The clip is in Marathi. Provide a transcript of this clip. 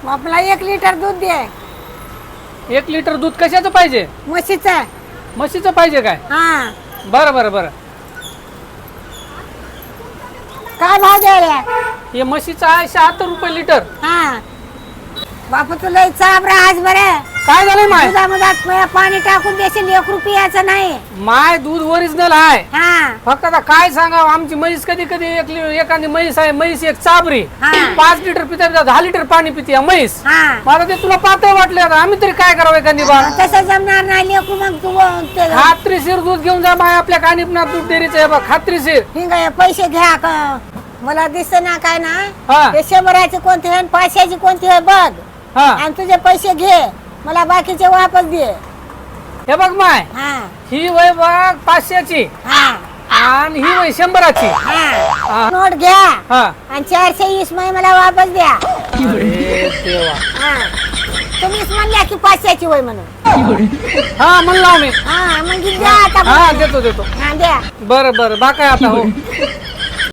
आपला 1 लिटर दूध दे. 1 लिटर दूध कशाचं पाहिजे? म्हशीचं. म्हशीचं पाहिजे काय? हा. बरं बरं बरं. काय भाव द्यायला? हे म्हशीचं आहे 76 रुपये लिटर. हा. बापू तुला चाप राहस बरं. काय झालंय माय? दुधामध्ये पाणी टाकून देशील 1 रुपयाचं नाही. माय दूध ओरिजिनल आहे. हा. फक्त आता काय सांगावं, आमची म्हैस कधी कधी एखादी म्हैस आहे, म्हैस एक चाबरी 5 लिटर पिता 10 लिटर पाणी पिते म्हैस. मला ते तुला पातळ वाटलं, आता आम्ही तरी काय करावं एखादी बार? तसं जमणार नाही लेकरू. मग तू खात्रीशीर दूध घेऊन जा माय आपल्या कानिपनाथ दूध डेअरीचं आहे बघ, खात्रीशीर. ठीक आहे, पैसे घ्या का? मला दिसत ना काय ना. हा. ते 100चे कोणते आहे 500चे कोणते आहे बघ. हा. आणि तुझे पैसे घे, मला बाकीचे वापस दे. हे बघ माय, हा. ही वय बघ 500ची हा. आणि ही वय 100ची. हा. नोट घ्या हा. आणि 420 मला वापस द्या. अरे देवा. हा. तुम्हीच म्हणल्या की 500ची वय म्हणून. हा म्हणला मी. हा. मग द्या आता. हा देतो देतो. हा द्या. बरं बरं बा काय आता हो.